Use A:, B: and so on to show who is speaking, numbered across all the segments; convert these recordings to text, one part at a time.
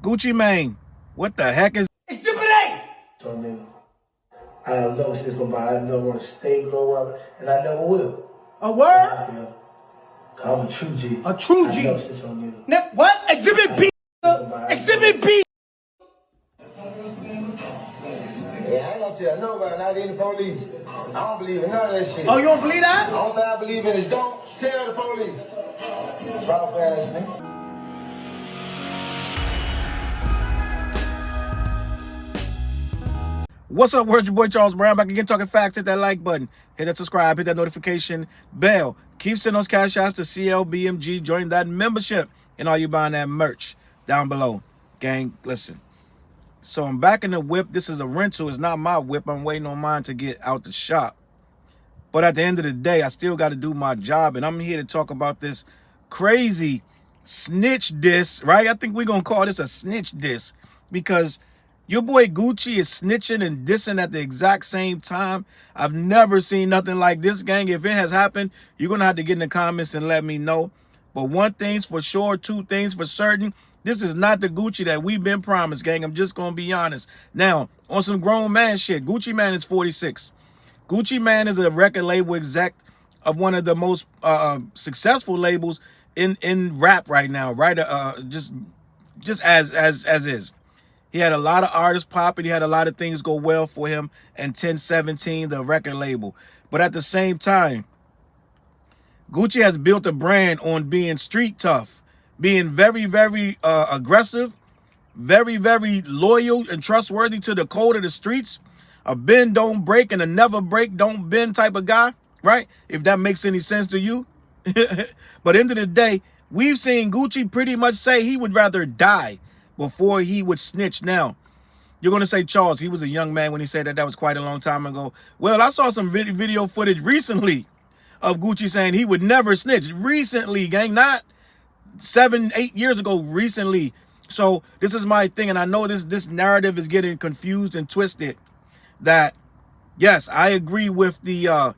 A: Gucci Mane, what the heck is
B: Exhibit A?
C: So nigga, I have no shit's gonna buy. I never want to stay below up, and I never will.
B: A word?
C: I'm a true G.
B: A true G.
C: I know shit's on nigga.
B: Now, what? Exhibit B? Exhibit B?
D: Yeah, I ain't gonna tell nobody, not even the police. I don't believe in none of that shit.
B: Oh, you don't believe that?
D: The only thing I believe in is don't tell the police. Soft ass nigga.
A: What's up, word? Your boy Charles Brown back again talking facts. Hit that like button, hit that subscribe, hit that notification bell. Keep sending those cash apps to CLBMG. Join that membership, and all you buying that merch down below. Gang, listen. So I'm back in the whip. This is a rental. It's not my whip. I'm waiting on mine to get out the shop. But at the end of the day, I still got to do my job, and I'm here to talk about this crazy snitch diss, right? I think we're going to call this a snitch diss because your boy Gucci is snitching and dissing at the exact same time. I've never seen nothing like this, gang. If it has happened, you're going to have to get in the comments and let me know. But one thing's for sure, two things for certain. This is not the Gucci that we've been promised, gang. I'm just going to be honest. Now, on some grown man shit, Gucci Mane is 46. Gucci Mane is a record label exec of one of the most successful labels in rap right now, right? Just as is. He had a lot of artists popping. He had a lot of things go well for him and 1017, the record label. But at the same time, Gucci has built a brand on being street tough, being very, very aggressive, very, very loyal and trustworthy to the code of the streets. A bend, don't break, and a never break, don't bend type of guy, right? If that makes any sense to you. But end of the day, we've seen Gucci pretty much say he would rather die before he would snitch. Now, you're going to say, Charles, he was a young man when he said that. That was quite a long time ago. Well, I saw some video footage recently of Gucci saying he would never snitch. Recently, gang, not 7, 8 years ago, recently. So this is my thing, and I know this narrative is getting confused and twisted. That, yes, I agree with the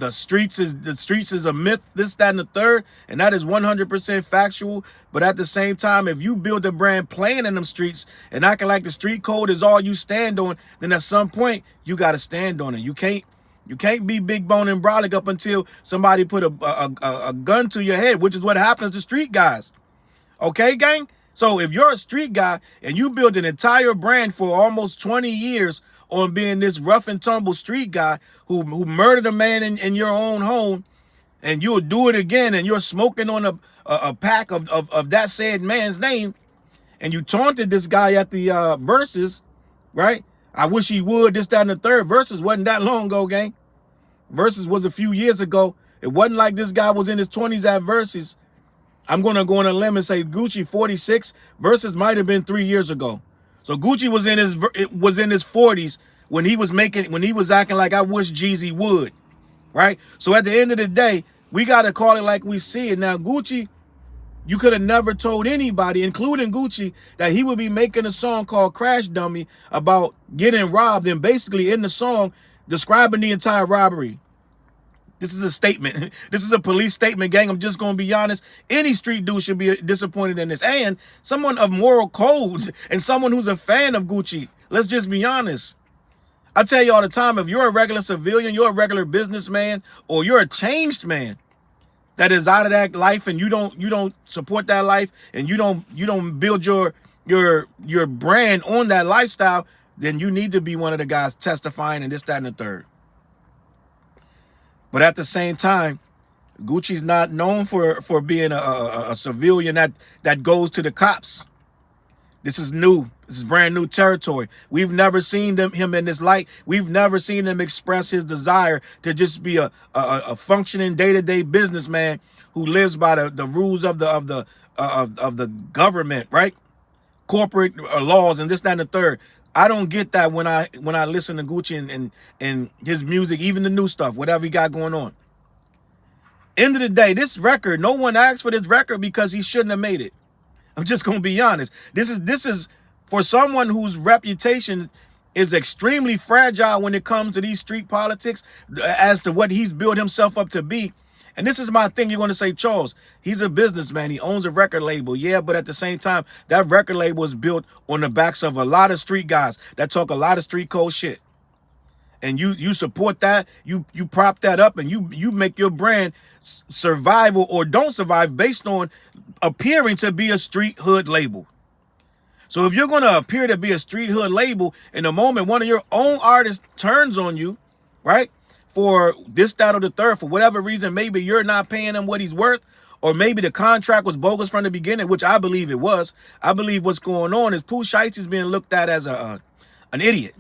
A: streets is a myth, this, that, and the third, and that is 100% factual. But at the same time, if you build a brand playing in them streets and acting like the street code is all you stand on, then at some point you got to stand on it. You can't be big bone and brolic up until somebody put a gun to your head, which is what happens to street guys. Okay, gang? So if you're a street guy and you build an entire brand for almost 20 years on being this rough and tumble street guy who murdered a man in your own home, and you'll do it again, and you're smoking on a pack of that said man's name, and you taunted this guy at the verses, right? I wish he would, this, that, and the third. Verses wasn't that long ago, gang. Verses was a few years ago. It wasn't like this guy was in his 20s at verses. I'm going to go on a limb and say Gucci 46. Verses might have been 3 years ago. So Gucci was in his 40s when he was acting like I wish Jeezy would, right? So at the end of the day, we got to call it like we see it. Now, Gucci, you could have never told anybody, including Gucci, that he would be making a song called Crash Dummy about getting robbed, and basically in the song describing the entire robbery. This is a statement. This is a police statement, gang. I'm just going to be honest. Any street dude should be disappointed in this. And someone of moral codes and someone who's a fan of Gucci. Let's just be honest. I tell you all the time, if you're a regular civilian, you're a regular businessman, or you're a changed man that is out of that life and you don't support that life, and you don't build your brand on that lifestyle, then you need to be one of the guys testifying and this, that, and the third. But at the same time, Gucci's not known for being a civilian that goes to the cops. This is new. This is brand new territory. We've never seen him in this light. We've never seen him express his desire to just be a functioning day-to-day businessman who lives by the rules of the government, right? Corporate laws and this, that, and the third. I don't get that when I listen to Gucci and his music, even the new stuff, whatever he got going on. End of the day, this record, no one asked for this record because he shouldn't have made it. I'm just going to be honest. This is for someone whose reputation is extremely fragile when it comes to these street politics, as to what he's built himself up to be. And this is my thing. You're going to say, Charles, he's a businessman. He owns a record label. Yeah, but at the same time, that record label is built on the backs of a lot of street guys that talk a lot of street code shit. And you support that, you prop that up, and you make your brand survive or don't survive based on appearing to be a street hood label. So if you're going to appear to be a street hood label, in the moment one of your own artists turns on you, right, for this, that, or the third, for whatever reason, maybe you're not paying him what he's worth, or maybe the contract was bogus from the beginning, which I believe it was. I believe what's going on is Pooh Shiesty's being looked at as an idiot,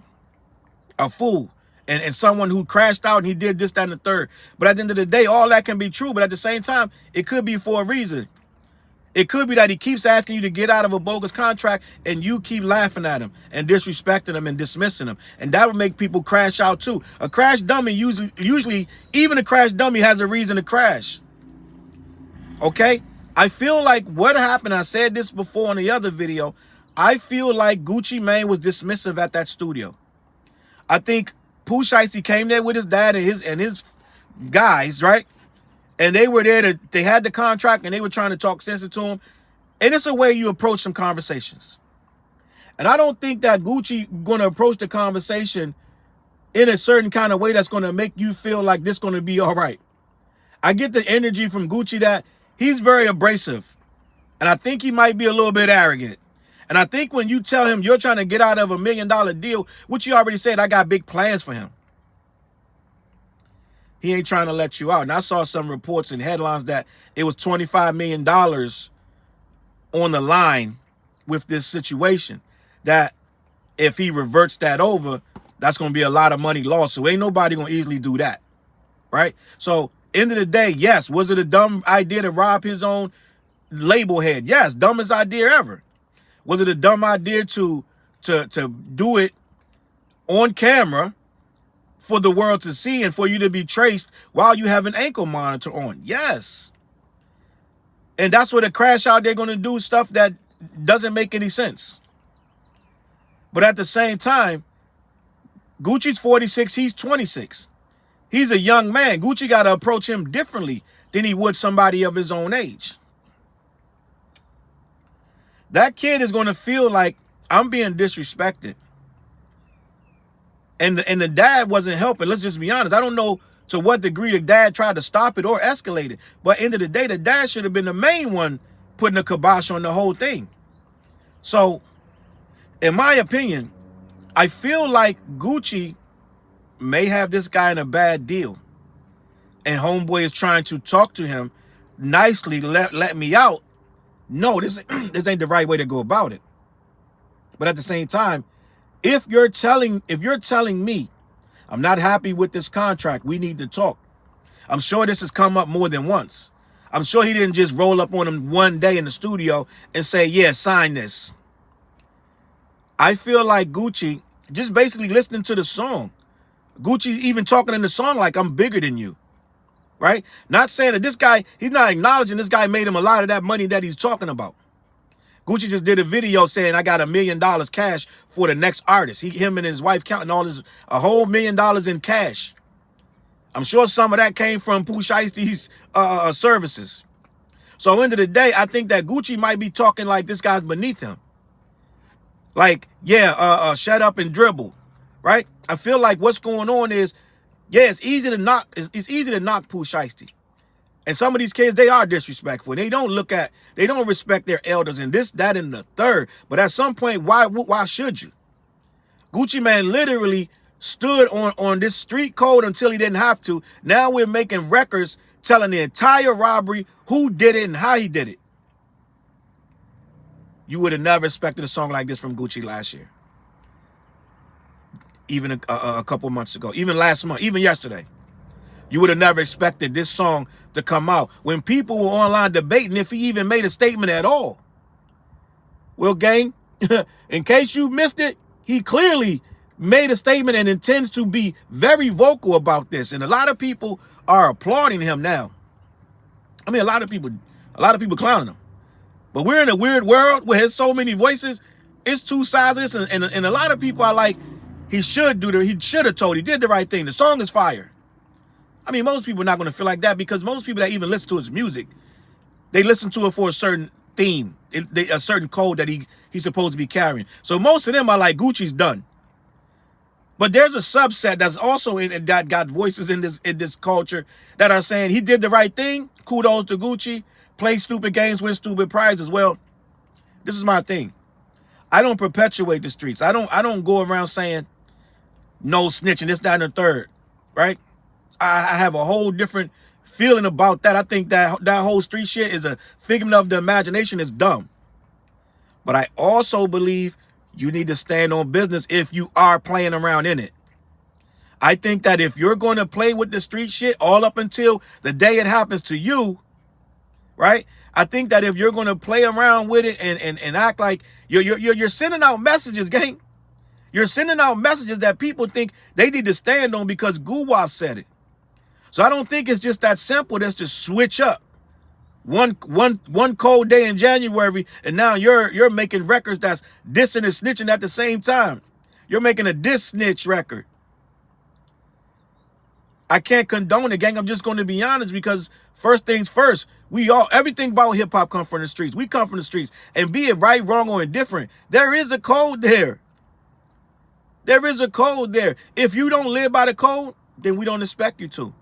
A: a fool, and someone who crashed out and he did this, that, and the third. But at the end of the day, all that can be true, but at the same time, it could be for a reason. It could be that he keeps asking you to get out of a bogus contract and you keep laughing at him and disrespecting him and dismissing him. And that would make people crash out too. A crash dummy, usually even a crash dummy has a reason to crash. Okay? I feel like what happened, I said this before in the other video, I feel like Gucci Mane was dismissive at that studio. I think Pooh Shiesty came there with his dad and his guys, right? And they were there they had the contract and they were trying to talk sense to him. And it's a way you approach some conversations. And I don't think that Gucci going to approach the conversation in a certain kind of way that's going to make you feel like this going to be all right. I get the energy from Gucci that he's very abrasive. And I think he might be a little bit arrogant. And I think when you tell him you're trying to get out of $1 million deal, which you already said, I got big plans for him. He ain't trying to let you out. And I saw some reports and headlines that it was $25 million on the line with this situation. That if he reverts that over, that's going to be a lot of money lost. So ain't nobody going to easily do that. Right? So end of the day, yes, was it a dumb idea to rob his own label head? Yes, dumbest idea ever. Was it a dumb idea to do it on camera for the world to see and for you to be traced while you have an ankle monitor on? Yes. And that's what a crash out there going to do, stuff that doesn't make any sense. But at the same time, Gucci's 46, he's 26. He's a young man. Gucci got to approach him differently than he would somebody of his own age. That kid is going to feel like I'm being disrespected. And the dad wasn't helping. Let's just be honest. I don't know to what degree the dad tried to stop it or escalate it. But end of the day, the dad should have been the main one putting the kibosh on the whole thing. So, in my opinion, I feel like Gucci may have this guy in a bad deal. And homeboy is trying to talk to him nicely, let me out. No, this ain't the right way to go about it. But at the same time, if you're telling me I'm not happy with this contract, we need to talk. I'm sure this has come up more than once. I'm sure he didn't just roll up on him one day in the studio and say, yeah, sign this. I feel like Gucci, just basically listening to the song, Gucci's even talking in the song like I'm bigger than you. Right? Not saying that this guy, he's not acknowledging this guy made him a lot of that money that he's talking about. Gucci just did a video saying I got $1 million cash for the next artist. Him and his wife counting a whole $1 million in cash. I'm sure some of that came from Pooh Shiesty's services. So end of the day, I think that Gucci might be talking like this guy's beneath him. Like, yeah, shut up and dribble. Right? I feel like what's going on is, yeah, it's easy to knock Pooh Shiesty. And some of these kids, they are disrespectful. They don't respect their elders and this, that, and the third. But at some point, why should you? Gucci Mane literally stood on this street code until he didn't have to. Now we're making records telling the entire robbery who did it and how he did it. You would have never expected a song like this from Gucci last year. Even a couple months ago, even last month, even yesterday. You would have never expected this song to come out when people were online debating if he even made a statement at all. Well, gang, in case you missed it, he clearly made a statement and intends to be very vocal about this. And a lot of people are applauding him now. I mean, a lot of people clowning him. But we're in a weird world where there's so many voices. It's two sides of this, and a lot of people are like, he should have told. He did the right thing. The song is fire. I mean, most people are not going to feel like that because most people that even listen to his music, they listen to it for a certain theme, a certain code that he's supposed to be carrying. So most of them are like, Gucci's done. But there's a subset that's also that got voices in this culture that are saying he did the right thing. Kudos to Gucci. Play stupid games, win stupid prizes. Well, this is my thing. I don't perpetuate the streets. I don't go around saying no snitching, this, that, and the third, right? I have a whole different feeling about that. I think that whole street shit is a figment of the imagination. It's dumb. But I also believe you need to stand on business if you are playing around in it. I think that if you're going to play with the street shit all up until the day it happens to you, right? I think that if you're going to play around with it and act like you're sending out messages, gang. You're sending out messages that people think they need to stand on because Guwap said it. So I don't think it's just that simple. That's just switch up. One cold day in January, and now you're making records that's dissing and snitching at the same time. You're making a diss snitch record. I can't condone it, gang. I'm just going to be honest because first things first, everything about hip hop comes from the streets. We come from the streets, and be it right, wrong, or indifferent, there is a code there. There is a code there. If you don't live by the code, then we don't expect you to.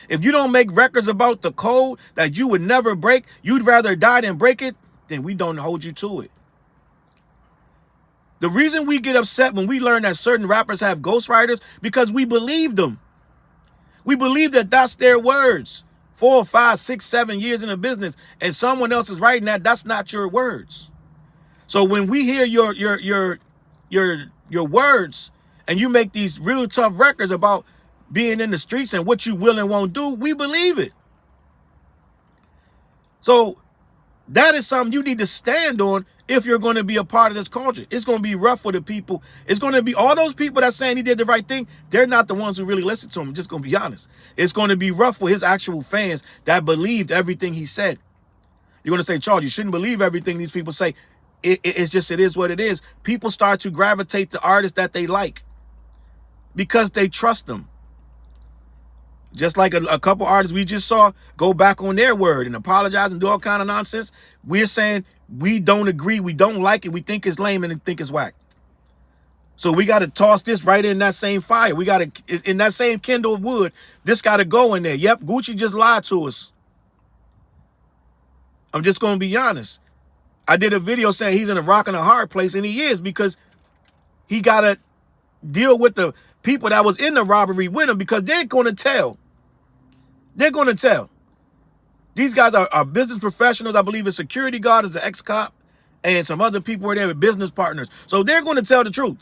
A: If you don't make records about the code that you would never break, you'd rather die than break it, then we don't hold you to it. The reason we get upset when we learn that certain rappers have ghostwriters, because we believe them. We believe that that's their words. 4, 5, 6, 7 years in a business, and someone else is writing that's not your words. So when we hear your words, and you make these real tough records about being in the streets and what you will and won't do, we believe it. So that is something you need to stand on if you're going to be a part of this culture. It's going to be rough for the people. It's going to be all those people that's saying he did the right thing. They're not the ones who really listen to him. I'm just going to be honest. It's going to be rough for his actual fans that believed everything he said. You're going to say, Charles, you shouldn't believe everything these people say. It's just, it is what it is. People start to gravitate to artists that they like because they trust them. Just like a couple artists we just saw go back on their word and apologize and do all kind of nonsense. We're saying we don't agree, we don't like it, we think it's lame and think it's whack. So we got to toss this right in that same fire. We got to, in that same kindle of wood, this got to go in there. Yep, Gucci just lied to us. I'm just going to be honest. I did a video saying he's in a rock and a hard place, and he is, because he got to deal with the people that was in the robbery with him, because they're going to tell. They're going to tell. These guys are business professionals. I believe a security guard is an ex-cop, and some other people were there with business partners. So they're going to tell the truth.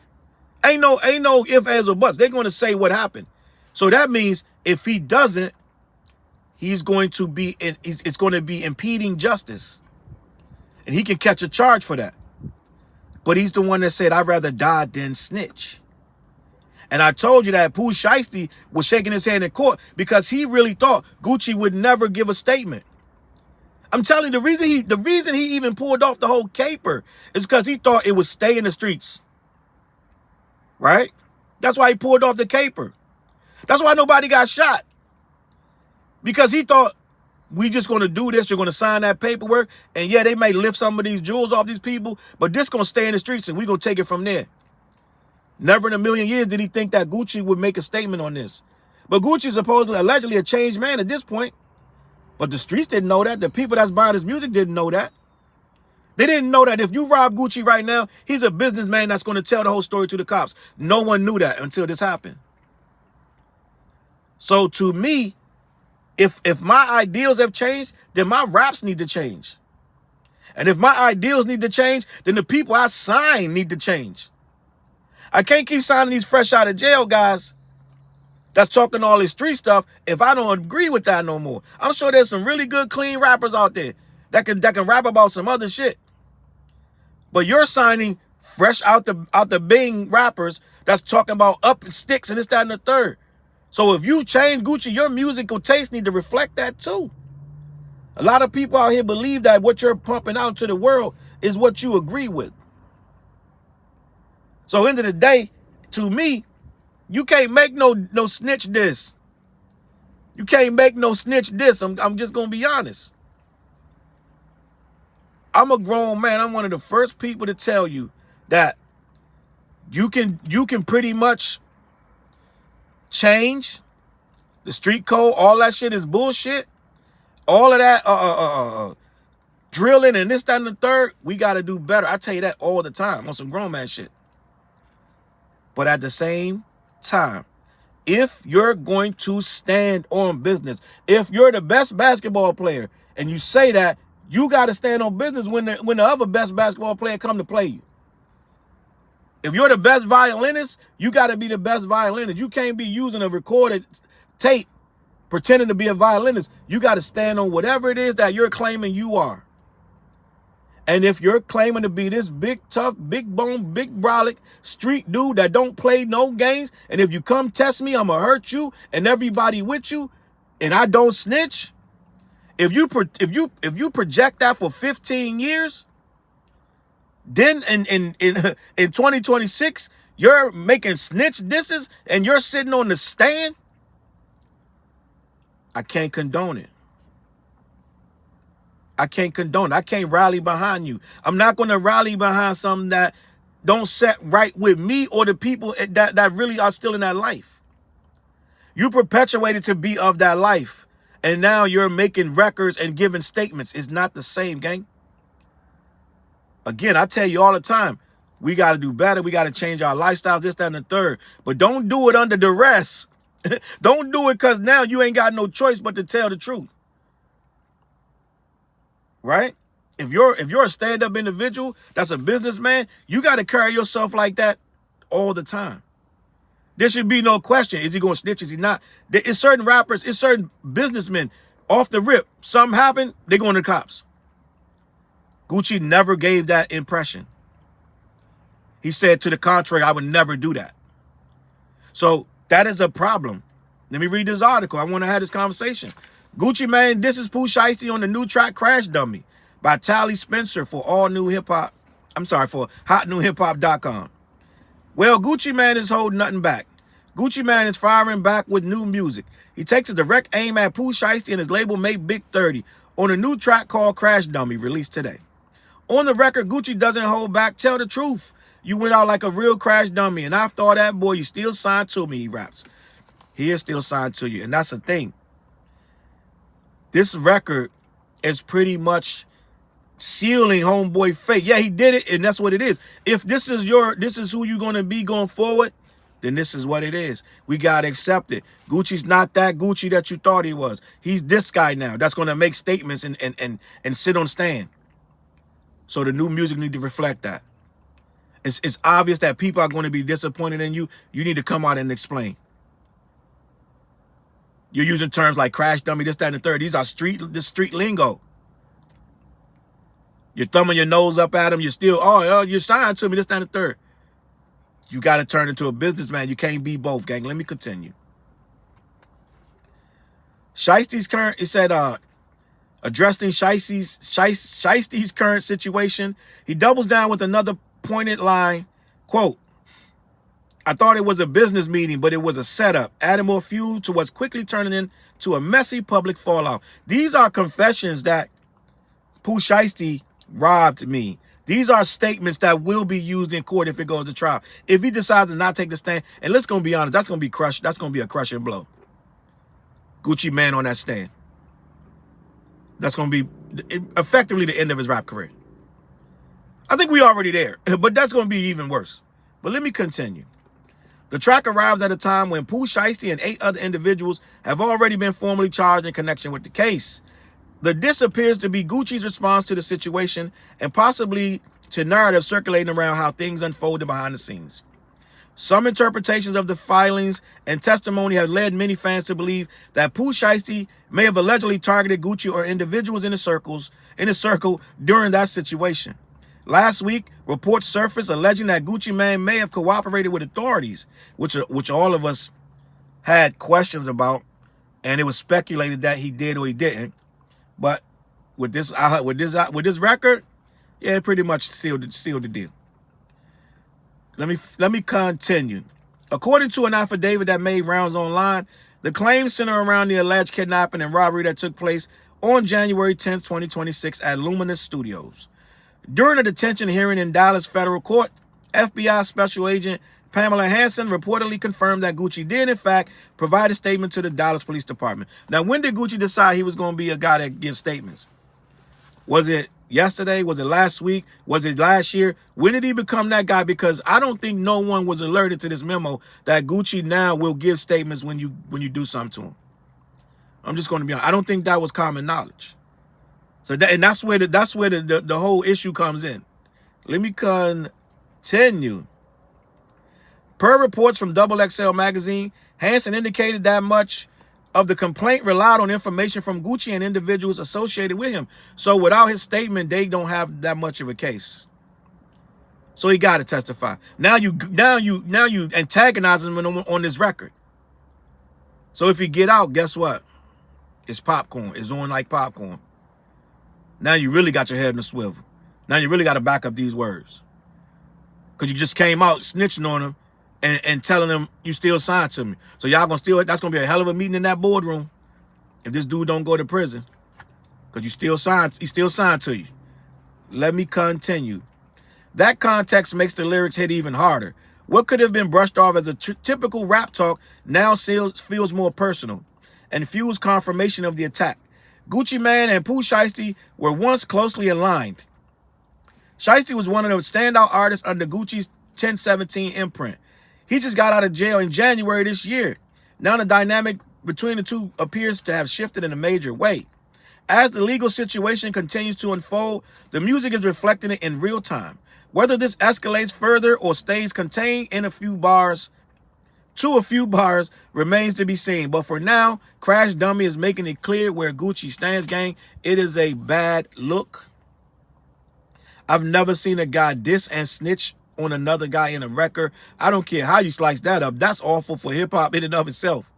A: Ain't no ifs, ands, or buts. They're going to say what happened. So that means if he doesn't, it's going to be impeding justice. And he can catch a charge for that. But he's the one that said, I'd rather die than snitch. And I told you that Pooh Shiesty was shaking his head in court because he really thought Gucci would never give a statement. I'm telling you, the reason he even pulled off the whole caper is because he thought it would stay in the streets. Right? That's why he pulled off the caper. That's why nobody got shot. Because he thought, we just going to do this, you're going to sign that paperwork, and yeah, they may lift some of these jewels off these people, but this going to stay in the streets, and we're going to take it from there. Never in a million years did he think that Gucci would make a statement on this. But Gucci's supposedly, allegedly a changed man at this point. But the streets didn't know that. The people that's buying his music didn't know that. They didn't know that if you rob Gucci right now, he's a businessman that's going to tell the whole story to the cops. No one knew that until this happened. So to me, if my ideals have changed, then my raps need to change. And if my ideals need to change, then the people I sign need to change. I can't keep signing these fresh out of jail guys that's talking all this street stuff if I don't agree with that no more. I'm sure there's some really good, clean rappers out there that can rap about some other shit. But you're signing fresh out the Bing rappers that's talking about up and sticks and this, that, and the third. So if you change Gucci, your musical taste need to reflect that too. A lot of people out here believe that what you're pumping out to the world is what you agree with. So end of the day, to me, you can't make no snitch diss. You can't make no snitch diss. I'm just gonna be honest. I'm a grown man. I'm one of the first people to tell you that you can pretty much change the street code. All that shit is bullshit. All of that drilling and this, that, and the third, we got to do better. I tell you that all the time on some grown man shit. But at the same time, if you're going to stand on business, if you're the best basketball player and you say that, you got to stand on business when the other best basketball player come to play you. If you're the best violinist, you got to be the best violinist. You can't be using a recorded tape pretending to be a violinist. You got to stand on whatever it is that you're claiming you are. And if you're claiming to be this big, tough, big bone, big brolic street dude that don't play no games, and if you come test me, I'm going to hurt you and everybody with you, and I don't snitch, if you project that for 15 years, then in 2026, you're making snitch disses and you're sitting on the stand, I can't condone it. I can't condone it. I can't rally behind you. I'm not going to rally behind something that don't set right with me or the people that really are still in that life. You perpetuated to be of that life, and now you're making records and giving statements. It's not the same, gang. Again, I tell you all the time, we got to do better. We got to change our lifestyles, this, that, and the third. But don't do it under duress. Don't do it because now you ain't got no choice but to tell the truth. Right? If you're a stand-up individual that's a businessman, you got to carry yourself like that all the time. There should be no question. Is he going to snitch? Is he not? It's certain rappers, it's certain businessmen off the rip. Something happened, they going to the cops. Gucci never gave that impression. He said to the contrary, I would never do that. So that is a problem. Let me read this article. I want to have this conversation. Gucci Mane, this is Pooh Shiesty on the new track Crash Dummy by Tally Spencer for hotnewhiphop.com. Well, Gucci Mane is holding nothing back. Gucci Mane is firing back with new music. He takes a direct aim at Pooh Shiesty and his label mate Big 30 on a new track called Crash Dummy released today. On the record, Gucci doesn't hold back. Tell the truth. You went out like a real crash dummy, and after all that, boy, you still signed to me, he raps. He is still signed to you, and that's the thing. This record is pretty much sealing homeboy fate. Yeah, he did it, and that's what it is. If this is who you're gonna be going forward, then this is what it is. We gotta accept it. Gucci's not that Gucci that you thought he was. He's this guy now that's gonna make statements and sit on stand. So the new music need to reflect that. It's obvious that people are going to be disappointed in you. You need to come out and explain. You're using terms like crash dummy, this, that, and the third. These are street lingo. You're thumbing your nose up at them. You're still, you're signed to me, this, that, and the third. You got to turn into a businessman. You can't be both, gang. Let me continue. Shiesty's current, it said, addressing Shiesty's current situation, he doubles down with another pointed line, quote, I thought it was a business meeting, but it was a setup, adding more fuel to what's quickly turning into a messy public fallout. These are confessions that Pooh Shiesty robbed me. These are statements that will be used in court if it goes to trial. If he decides to not take the stand, and let's go be honest, that's going to be crushed. That's going to be a crushing blow. Gucci Mane on that stand. That's going to be effectively the end of his rap career. I think we already there, but that's going to be even worse. But let me continue. The track arrives at a time when Pooh Shiesty and 8 other individuals have already been formally charged in connection with the case. The diss appears to be Gucci's response to the situation and possibly to narrative circulating around how things unfolded behind the scenes. Some interpretations of the filings and testimony have led many fans to believe that Pooh Shiesty may have allegedly targeted Gucci or individuals in the circle during that situation. Last week, reports surfaced alleging that Gucci Mane may have cooperated with authorities, which all of us had questions about, and it was speculated that he did or he didn't. But with this record, yeah, it pretty much sealed the deal. Let me continue. According to an affidavit that made rounds online, The claims center around the alleged kidnapping and robbery that took place on January 10, 2026 at Luminous Studios. During a detention hearing in Dallas federal court, FBI Special Agent Pamela Hansen reportedly confirmed that Gucci did, in fact, provide a statement to the Dallas Police Department. Now, when did Gucci decide he was going to be a guy that gives statements? Was it yesterday? Was it last week? Was it last year? When did he become that guy? Because I don't think no one was alerted to this memo that Gucci now will give statements when you do something to him. I'm just going to be honest. I don't think that was common knowledge. So that's where the whole issue comes in. Let me continue. Per reports from XXL magazine, Hansen indicated that much of the complaint relied on information from Gucci and individuals associated with him. So without his statement, they don't have that much of a case. So he got to testify. Now you antagonize him on this record. So if he get out, guess what? It's popcorn. It's on like popcorn. Now you really got your head in a swivel. Now you really got to back up these words. Because you just came out snitching on him and telling him you still signed to me. So y'all that's gonna be a hell of a meeting in that boardroom if this dude don't go to prison. Because he still signed to you. Let me continue. That context makes the lyrics hit even harder. What could have been brushed off as a typical rap talk now feels more personal and fuels confirmation of the attack. Gucci Mane and Pooh Shiesty were once closely aligned. Shiesty was one of the standout artists under Gucci's 1017 imprint. He just got out of jail in January this year. Now the dynamic between the two appears to have shifted in a major way. As the legal situation continues to unfold, the music is reflecting it in real time. Whether this escalates further or stays contained in a few bars remains to be seen. But for now, Crash Dummy is making it clear where Gucci stands, gang. It is a bad look. I've never seen a guy diss and snitch on another guy in a record. I don't care how you slice that up. That's awful for hip-hop in and of itself.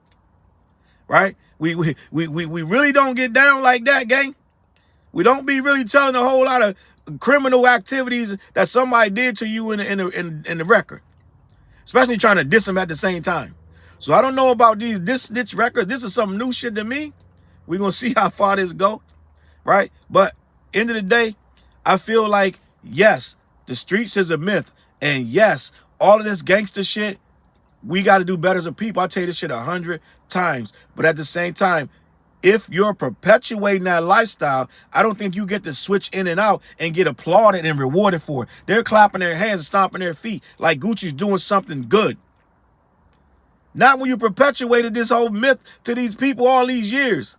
A: Right? We really don't get down like that, gang. We don't be really telling a whole lot of criminal activities that somebody did to you in the record. Especially trying to diss them at the same time. So I don't know about these snitch records. This is some new shit to me. We're going to see how far this go. Right? But end of the day, I feel like, yes, the streets is a myth. And yes, all of this gangster shit, we got to do better as a people. I tell you this shit 100 times. But at the same time, if you're perpetuating that lifestyle, I don't think you get to switch in and out and get applauded and rewarded for it. They're clapping their hands and stomping their feet like Gucci's doing something good. Not when you perpetuated this whole myth to these people all these years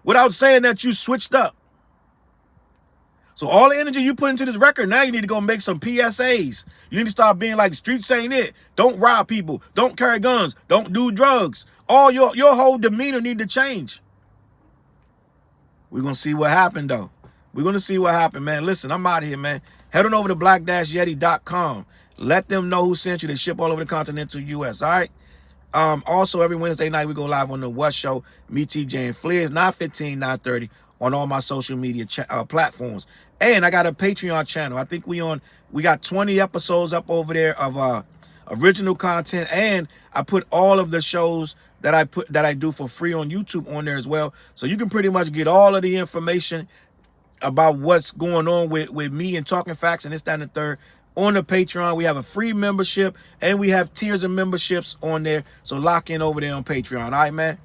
A: without saying that you switched up. So all the energy you put into this record, now you need to go make some PSAs. You need to start being like, streets ain't it. Don't rob people. Don't carry guns. Don't do drugs. All your whole demeanor need to change. We're going to see what happened, though. We're going to see what happened, man. Listen, I'm out of here, man. Head on over to black-yeti.com. Let them know who sent you. They ship all over the continental U.S., all right? Also, every Wednesday night, we go live on the What Show. Me, TJ, and Fliz, 9:15, 9:30 on all my social media platforms. And I got a Patreon channel. I think we got 20 episodes up over there of original content, and I put all of the shows that I do for free on YouTube on there as well. So you can pretty much get all of the information about what's going on with me and Talking Facts and this, that, and the third on the Patreon. We have a free membership and we have tiers of memberships on there. So lock in over there on Patreon. All right, man.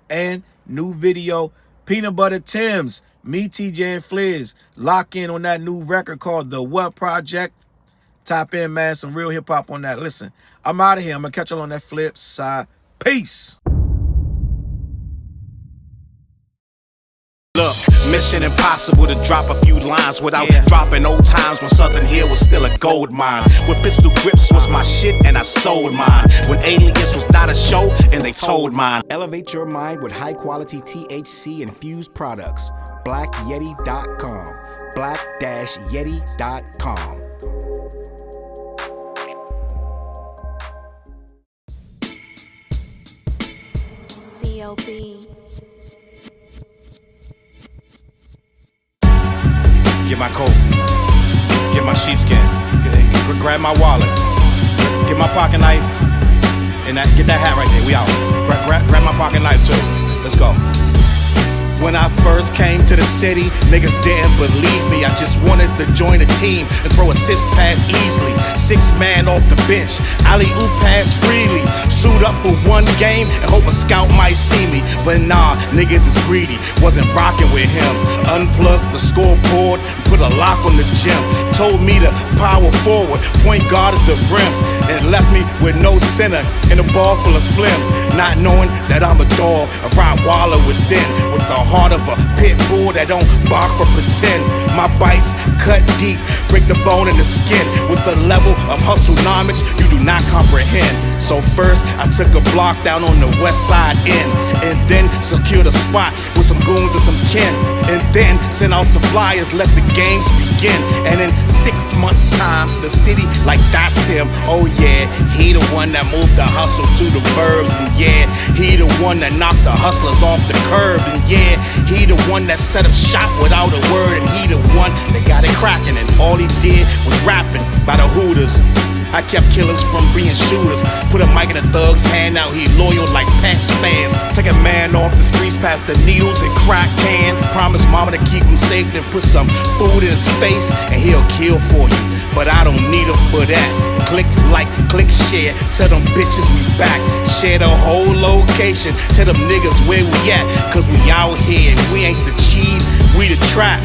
A: And new video, Peanut Butter Tim's, me, TJ, and Fliz. Lock in on that new record called The What Project. Tap in, man. Some real hip hop on that. Listen, I'm out of here. I'm going to catch you on that flip side. Peace.
E: Look, mission impossible to drop a few lines without dropping old times when Southern Hill was still a gold mine. When pistol grips was my shit and I sold mine. When Alias was not a show and they told mine. Elevate your mind with high quality THC infused products. BlackYeti.com. Black-Yeti.com.
F: CLB.
E: Get my coat, get my sheepskin, grab my wallet, get my pocket knife, And get that hat right there. We out. Grab my pocket knife too. Let's go. When I first came to the city, niggas didn't believe me. I just wanted to join a team and throw assist pass easily. 6 man off the bench, alley-oop pass freely. Suit up for 1 game and hope a scout might see me. But nah, niggas is greedy, wasn't rocking with him. Unplugged the scoreboard, put a lock on the gym. Told me to power forward, point guard at the rim. And left me with no center and a ball full of phlegm. Not knowing that I'm a dog, a Rottweiler within, with the heart of a pit bull that don't bark for pretend. My bites cut deep, break the bone and the skin. With the level of hustlenomics you do not comprehend. So first I took a block down on the west side end, and then secured a spot with some goons and some kin. And then sent out some flyers, let the games begin. And in 6 months time, the city like that's him. Oh yeah, he the one that moved the hustle to the burbs. And yeah, he the one that knocked the hustlers off the curb. And yeah, he the one that set up shop without a word. And he the one that got it cracking, and all he did was rapping by the Hooters. I kept killers from being shooters. Put a mic in a thug's hand, now he loyal like Pats fans. Take a man off the streets past the needles and crack cans. Promise mama to keep him safe, then put some food in his face, and he'll kill for you. But I don't need him for that. Click like, click share, tell them bitches we back. Share the whole location, tell them niggas where we at. Cause we out here, we ain't the cheese, we the trap.